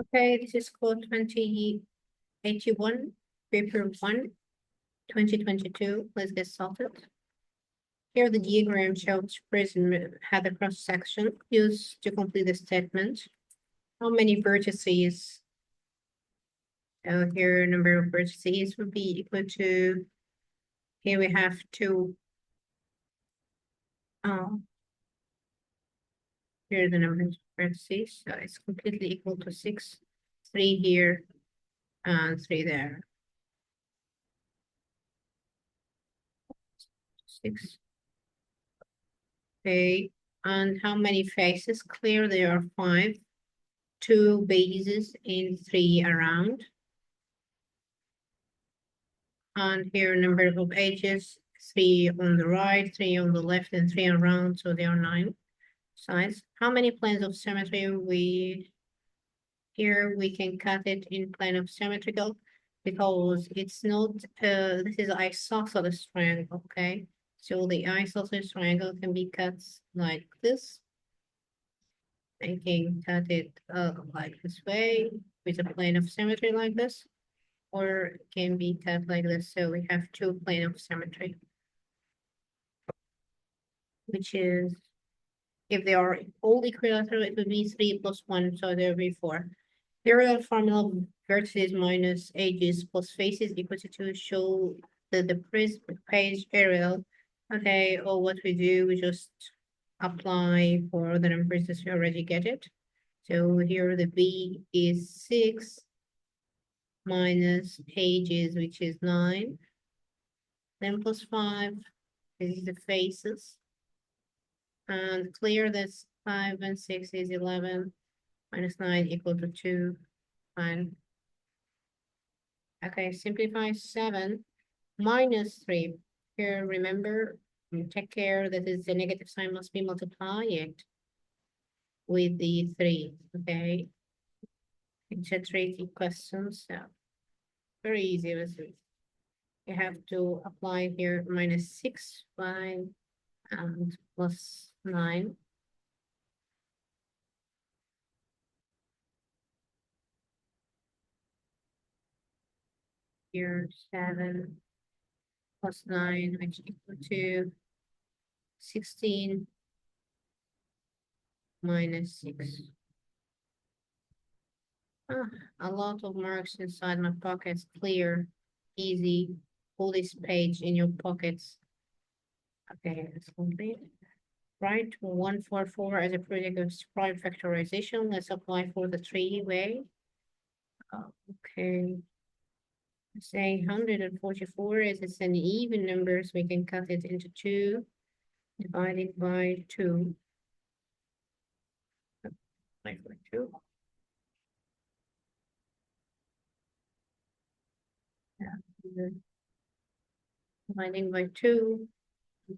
Okay, this is code 2081, paper 1, 2022. Let's get started. Here the diagram shows prism had a cross section used to complete the statement. How many vertices? So here number of vertices would be equal to, here we have two. Here are the number of vertices, so it's completely equal to 6. 3 here and 3 there. 6. Okay, and how many faces? Clear there are 5. 2 bases and 3 around. And here number of edges, 3 on the right, 3 on the left, and 3 around, so there are 9 sides. How many planes of symmetry here we can cut it in plane of symmetrical because it's not, this is isosceles triangle, okay? So the isosceles triangle can be cut like this. I can cut it like this way with a plane of symmetry like this, or it can be cut like this. So we have 2 plane of symmetry, which is, if they are all equilateral, it would be 3 plus 1, so there will be 4. The real formula of vertices minus edges plus faces equal to 2 show that the prism page aerial. Okay, or what we do, we just apply for the numbers as we already get it. So here the B is 6 minus edges, which is 9. Then plus 5, this is the faces. And clear this 5 and 6 is 11 minus 9 equal to 2. Fine. Okay, simplify 7 minus 3. Here, remember, take care that is the negative sign must be multiplied with the 3. Okay. It's a tricky question, so very easy. Let's see. You have to apply here minus 6, 5, and plus 9. Here, 7 plus 9, which equal to 16 minus 6. A lot of marks inside my pockets. Clear, easy. Pull this page in your pockets. Okay, let's complete. Right, 144 as a product of prime factorization. Let's apply for the 3-way. Okay. Say 144 is it's an even number, so we can cut it into 2 divided by 2. By 2. Yeah. Dividing by 2,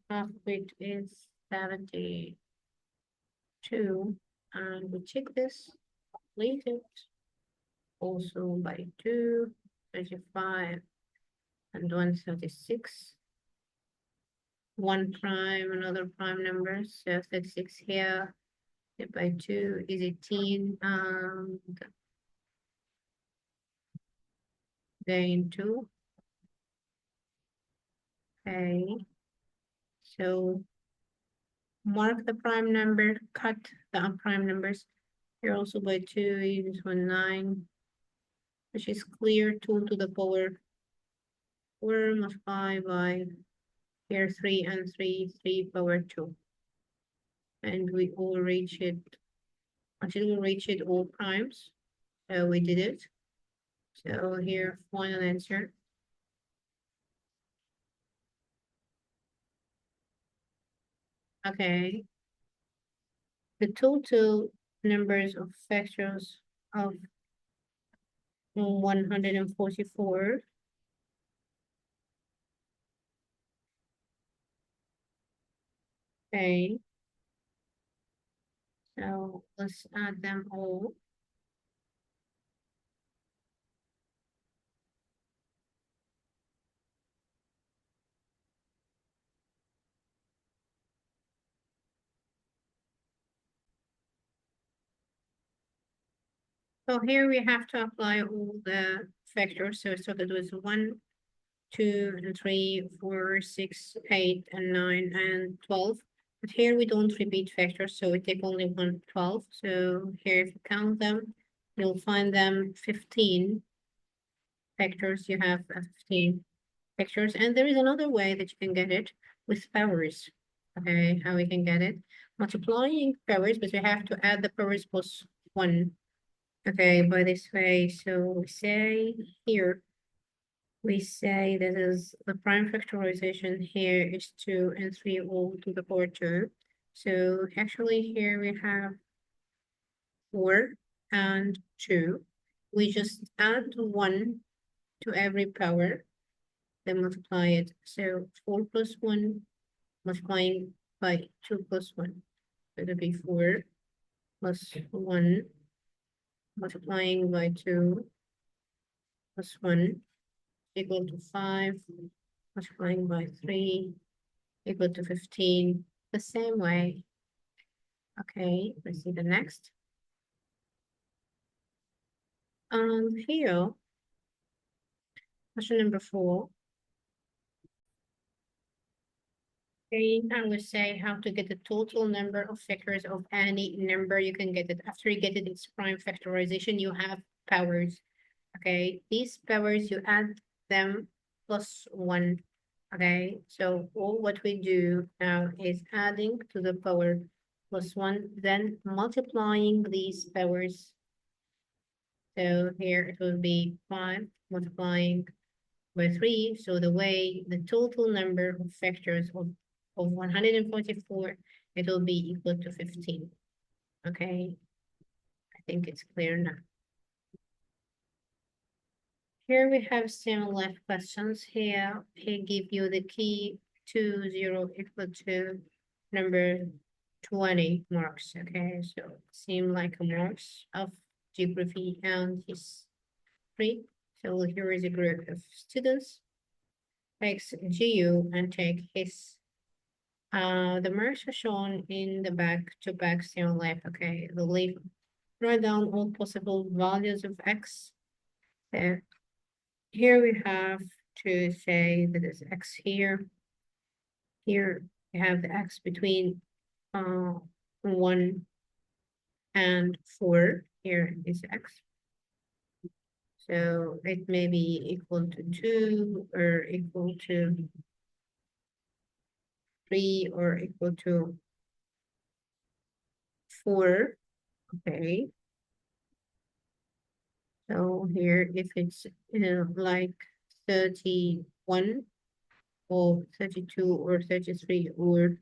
half of it is 72. And we check this, complete it. Also by 2, 35, and 136. 1 prime, another prime number, so 36 here. By 2 is 18, and then 2. Okay, so mark the prime number, cut the unprime numbers. Here also by 2 is 9, which is clear. 2 to the power 4 multiplied by here 3 and 3 power 2. And we all reach it, until we reach it all primes. So we did it. So here, final answer. Okay. The total numbers of factors of 144. Okay. So let's add them all. So here we have to apply all the factors. So it started with 1, 2, and 3, 4, 6, 8, and 9, and 12. But here we don't repeat factors, so we take only 1, 12. So here if you count them, you'll find them 15 factors. You have 15 factors. And there is another way that you can get it with powers. Okay, how we can get it? Multiplying powers, but we have to add the powers plus 1. Okay, by this way, so we say here, we say this is the prime factorization here is 2 and 3 all to the power 2. So actually here we have 4 and 2. We just add 1 to every power, then multiply it. So 4 plus 1 multiplying by 2 plus 1. So it'll be 4 plus 1 multiplying by 2 plus 1 equal to 5 multiplying by 3 equal to 15. The same way. Okay, let's see the next. Here, question number 4. Okay, I would say how to get the total number of factors of any number. You can get it after you get its prime factorization. You have powers. Okay, these powers you add them plus 1. Okay, so all what we do now is adding to the power plus 1, then multiplying these powers. So here it will be 5 multiplying by 3. So the way the total number of factors of 144, it will be equal to 15. Okay, I think it's clear now. Here we have some life questions. Here he give you the key to 0 equal to number 20 marks. Okay, so it seems like a marks of geography and history. So here is a group of students. Takes GU and take his the marks are shown in the back-to-back stem left. Okay, the leaf. Write down all possible values of x. Here we have to say that is x here. Here we have the x between 1 and 4. Here is x. So it may be equal to 2 or equal to 3 or equal to 4. Okay. So here, if it's like 31 or 32 or 33 or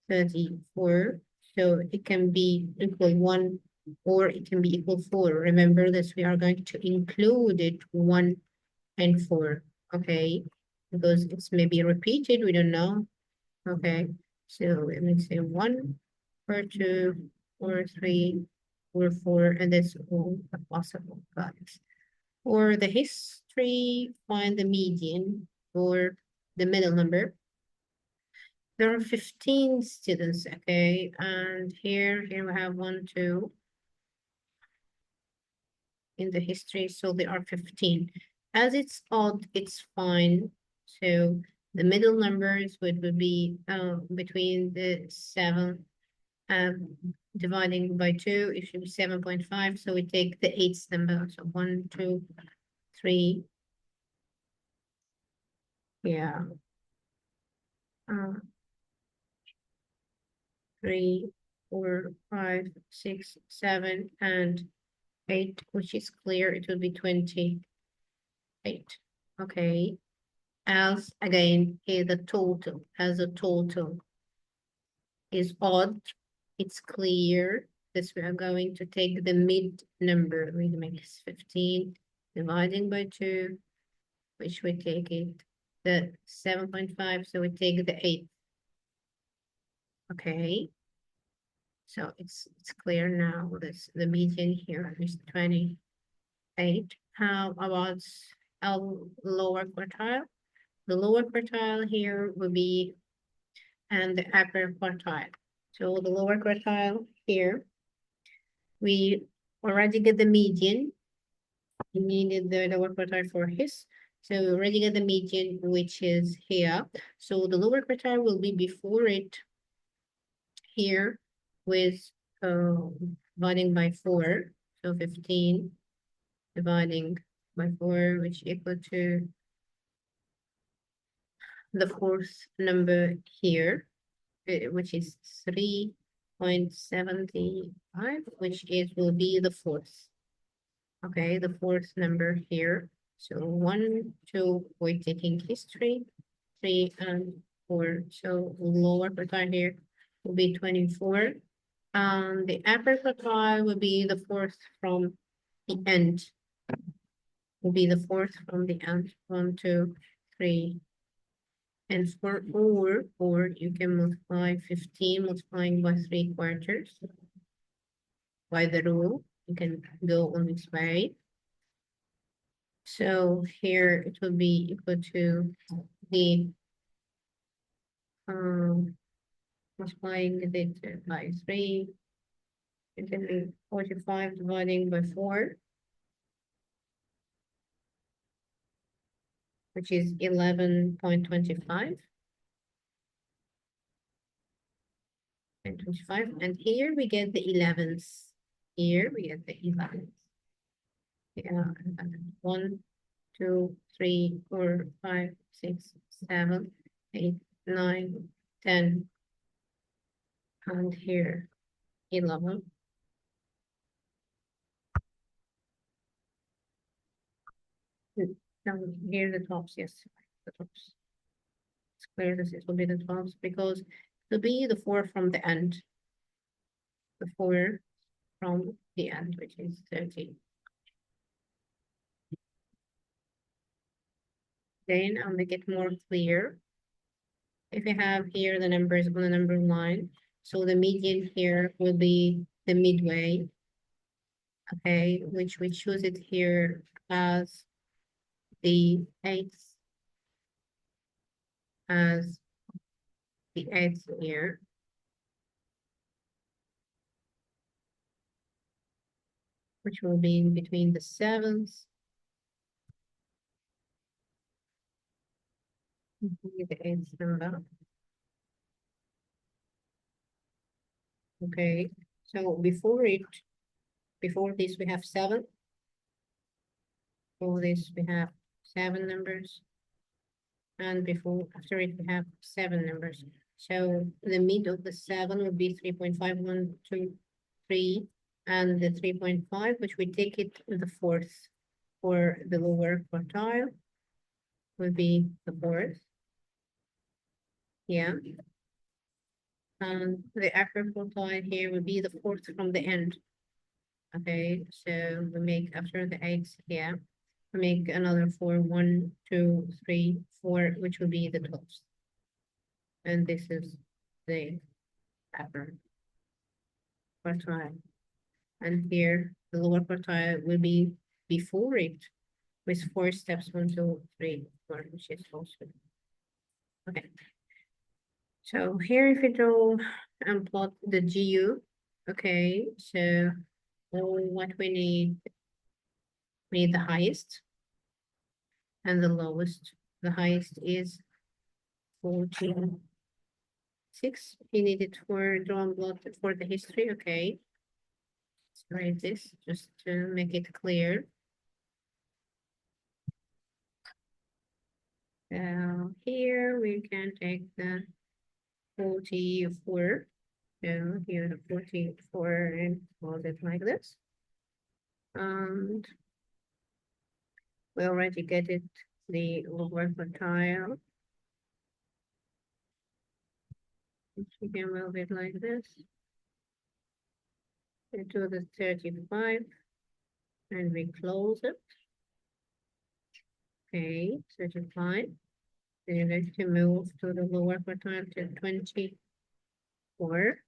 34, so it can be equal 1 or it can be equal 4. Remember this, we are going to include it 1 and 4, okay? Because it's maybe repeated, we don't know. Okay, so let me say 1 or 2 or 3 or 4, and that's all the possible values. For the history, find the median or the middle number. There are 15 students, okay, and here we have 1, 2 in the history, so there are 15. As it's odd, it's fine. So the middle numbers would be between the 7 dividing by 2, it should be 7.5. So we take the 8th number. So 1, 2, 3. Yeah. 3, 4, 5, 6, 7, and 8, which is clear. It will be 28. Okay. As again, here the total, as a total is odd, it's clear that we are going to take the mid number. We make 15 dividing by 2, which we take it the 7.5, so we take the 8. Okay, so it's clear now. This the median here is 28. How about a lower quartile? The lower quartile here will be and the upper quartile. So the lower quartile here, we already get the median. We needed the lower quartile for his. So we already get the median, which is here. So the lower quartile will be before it here with dividing by 4. So 15 dividing by 4, which equal to the fourth number here, which is 3.75, which will be the fourth. Okay, the fourth number here. So 1, 2, we're taking history, 3 and 4. So lower quartile here will be 24. The upper quartile will be the fourth from the end. Will be the fourth from the end. 1, 2, 3. And for or you can multiply 15 multiplying by 3/4 by the rule. You can go on this way. So here it will be equal to the multiplying it by 3. It will be 45 dividing by 4, which is 11.25. And 25. And here we get the 11s. Here we get the 11s. Yeah, 1, 2, 3, 4, 5, 6, 7, 8, 9, 10. And here 11. Now here the tops, yes, the tops. It's clear this will be the tops because to be the 4 from the end. The 4 from the end, which is 30. Then I'll make it more clear. If we have here the numbers on the number line, so the median here will be the midway, okay, which we choose it here as the eighth, here. Which will be in between the 7th. The 8th number. Okay, so before this we have 7. Before this we have 7 numbers. And after it we have 7 numbers. So the mid of the 7 would be 3.5123, and the 3.5, which we take it in the fourth for the lower quartile, would be the fourth. Yeah. And the upper quartile here would be the fourth from the end. Okay, so we make after the 8 here, we make another 4, 1, 2, 3, 4, which will be the 12th. And this is the upper quartile. And here the lower quartile will be before it with 4 steps, 1, 2, 3, 4, which is also okay. So here if we draw and plot the GU, okay, so what we need the highest and the lowest. The highest is 46. We need it for drawn plot for the history, okay. Let's write this just to make it clear. Here we can take the 44. So here the 44 and hold it like this. And we already get it the lower quartile. We can move it like this into the 35 and we close it. Okay, 35. Then you have to move to the lower quartile to 24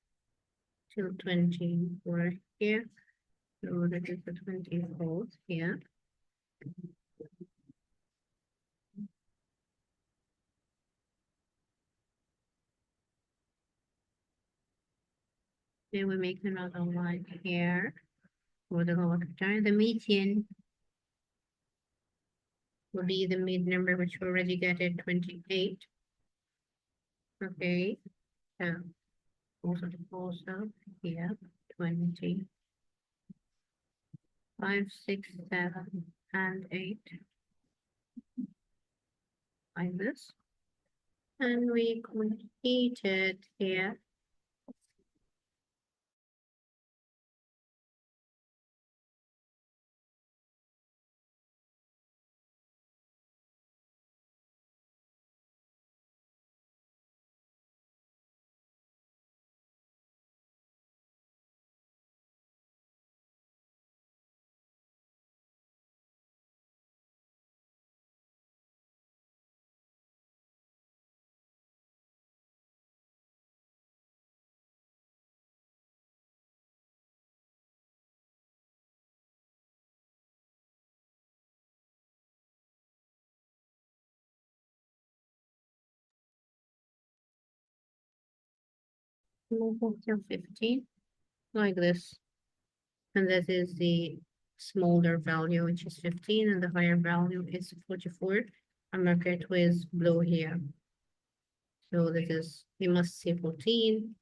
till 24 here. So that is the 24th here. Then we make another line here for the lower quartile. The median will be the mid number, which we already got at 28. Okay, so also here, 20, 5, 6, 7, and 8. Like this. And we completed here. Move until 15, like this. And that is the smaller value, which is 15, and the higher value is 44. I mark it with blue here. So this is, you must see 14.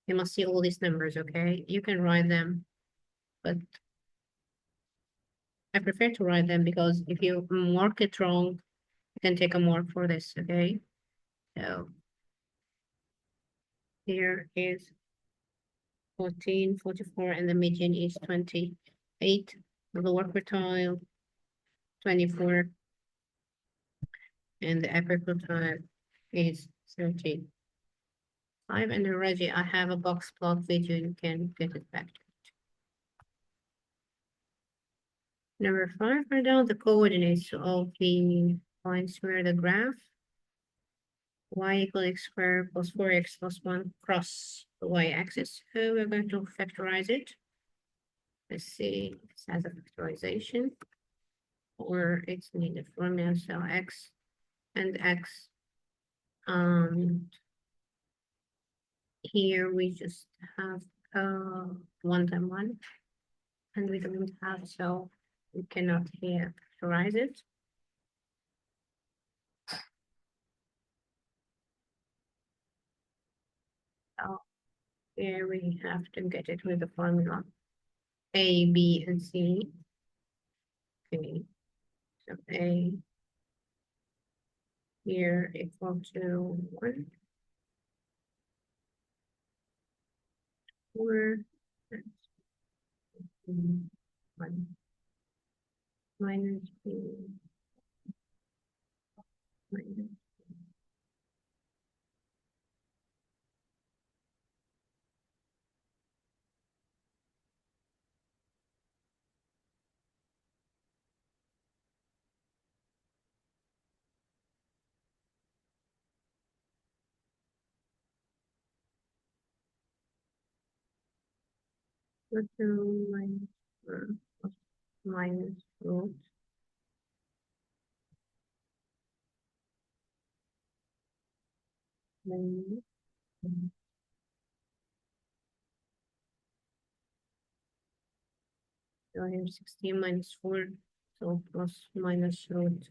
You must see all these numbers, okay? You can write them, but I prefer to write them because if you mark it wrong, you can take a mark for this, okay? So here is 14, 44, and the median is 28. The lower quartile, 24, and the upper quartile is 13. And already I have a box plot video, you can get it back. Number 5, write down the coordinates of the points where the graph y equals x squared plus 4x plus 1 cross the y-axis. So we're going to factorize it. Let's see, this has a factorization, or it's needed formula, so x and x. Here we just have 1 times 1, and we don't have, so we cannot here factorize it. So here we have to get it with the formula A, B, and C. Okay, so A here equal to 1. Or 1 minus B minus minus minus root minus so here 16 minus 4, so plus minus root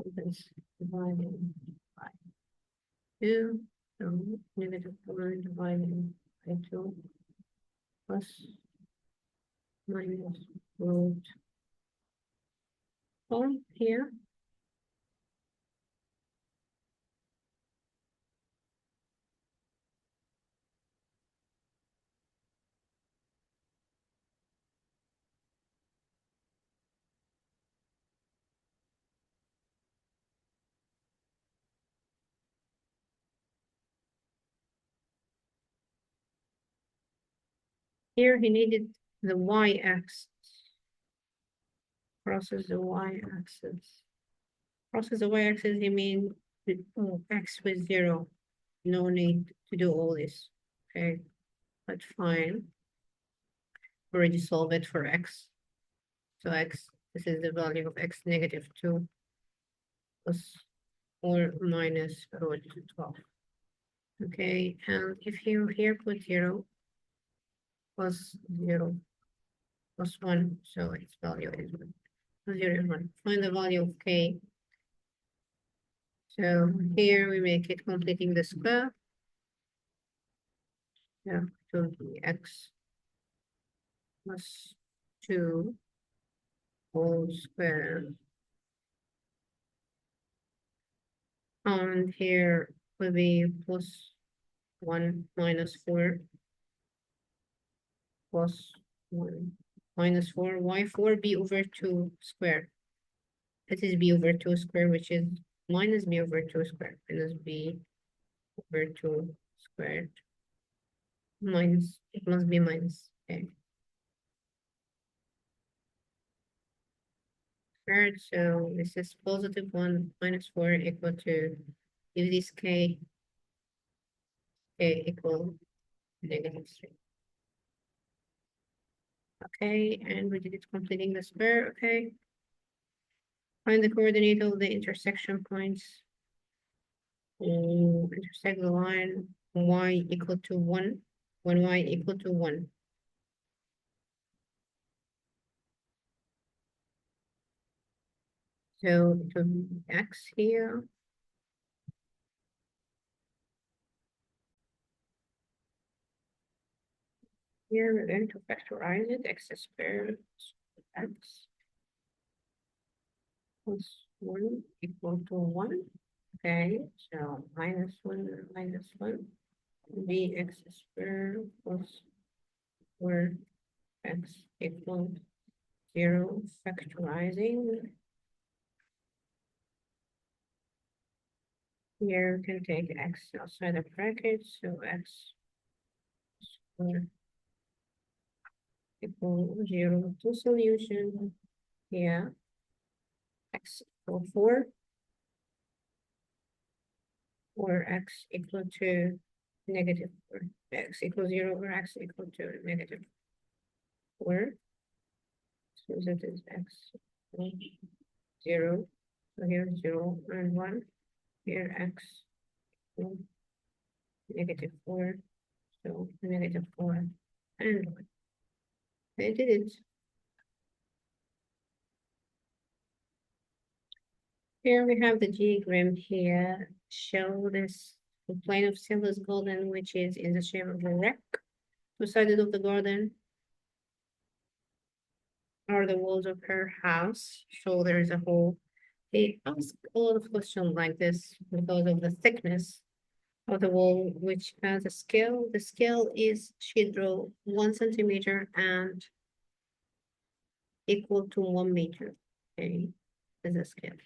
of this divided by 2, so negative 4 divided by 2 plus minus root 4 here. Here he needed the y-axis. Crosses the y-axis. Crosses the y-axis, he means x with 0. No need to do all this. Okay, that's fine. Already solve it for x. So x, this is the value of x negative 2 plus or minus root 12. Okay, and if you here put 0, plus 0 plus 1, so its value is 1. 0 and 1. Find the value of k. So here we make it completing the square. Yeah, it will be x plus 2 whole square. And here will be plus 1 minus 4 plus 1 minus 4, y 4 b over 2 square. That is b over 2 square, which is minus b over 2 square, minus b over 2 squared. Minus, it must be minus, okay. Third, so this is positive 1 minus 4 equal to, if this k equal negative 3. Okay, and we did it completing the square, okay. Find the coordinate of the intersection points. Intersect the line y equal to 1, when y equal to 1. So it will be x here. Here we're going to factorize it, x squared x plus 1 equal to 1. Okay, so minus 1 minus 1 bx squared plus 4 x equal 0, factorizing. Here we can take x outside the bracket, so x squared equal 0 to solution. Here x equal 4 or x equal to negative 4, x equals 0 or x equal to negative 4. So that is x equals 0. So here 0 and 1. Here x equals negative 4. So negative 4 and 1. I did it. Here we have the diagram here. Show this the plane of Scylla's garden, which is in the shape of a wreck. Two sides of the garden are the walls of her house. So there is a hole. They ask a lot of questions like this because of the thickness of the wall, which has a scale. The scale is, she drew 1 centimeter and equal to 1 meter. Okay, is a scale.